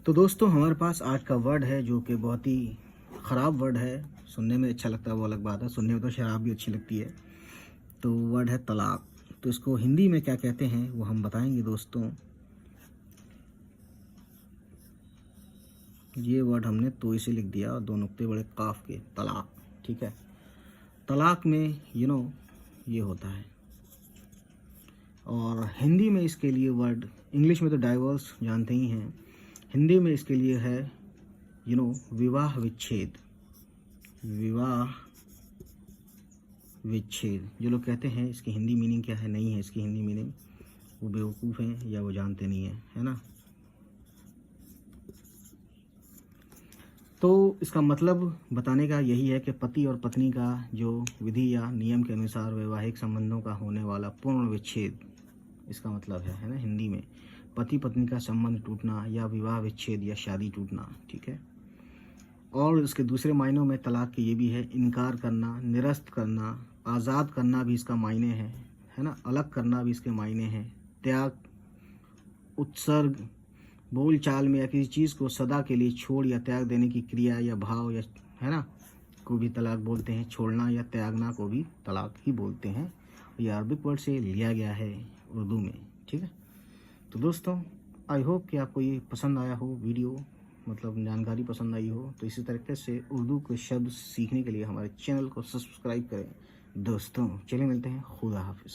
तो दोस्तों हमारे पास आज का वर्ड है जो कि बहुत ही ख़राब वर्ड है। सुनने में अच्छा लगता है वो अलग बात है, सुनने में तो शराब भी अच्छी लगती है। तो वर्ड है तलाक। तो इसको हिंदी में क्या कहते हैं वो हम बताएंगे दोस्तों। ये वर्ड हमने तो इसे लिख दिया और दो नुक्ते बड़े काफ के, तलाक। ठीक है, तलाक में ये होता है। और हिंदी में इसके लिए वर्ड, इंग्लिश में तो डाइवोर्स जानते ही हैं, हिंदी में इसके लिए है विवाह विच्छेद। विवाह विच्छेद। जो लोग कहते हैं इसकी हिंदी मीनिंग क्या है, नहीं है इसकी हिंदी मीनिंग, वो बेवकूफ़ हैं या वो जानते नहीं हैं, है ना। तो इसका मतलब बताने का यही है कि पति और पत्नी का जो विधि या नियम के अनुसार वैवाहिक संबंधों का होने वाला पूर्ण विच्छेद, इसका मतलब है ना हिंदी में पति पत्नी का संबंध टूटना या विवाह विच्छेद या शादी टूटना। ठीक है। और इसके दूसरे मायनों में तलाक के ये भी है, इनकार करना, निरस्त करना, आज़ाद करना भी इसका मायने है ना, अलग करना भी इसके मायने हैं, त्याग, उत्सर्ग, बोल चाल में या किसी चीज़ को सदा के लिए छोड़ या त्याग देने की क्रिया या भाव या है ना को भी तलाक बोलते हैं। छोड़ना या त्यागना को भी तलाक ही बोलते हैं। ये अरबिक वर्ड से लिया गया है उर्दू में। ठीक है। तो दोस्तों आई होप कि आपको ये पसंद आया हो वीडियो, मतलब जानकारी पसंद आई हो। तो इसी तरीके से उर्दू के शब्द सीखने के लिए हमारे चैनल को सब्सक्राइब करें दोस्तों। चलिए मिलते हैं, खुदा हाफिज़।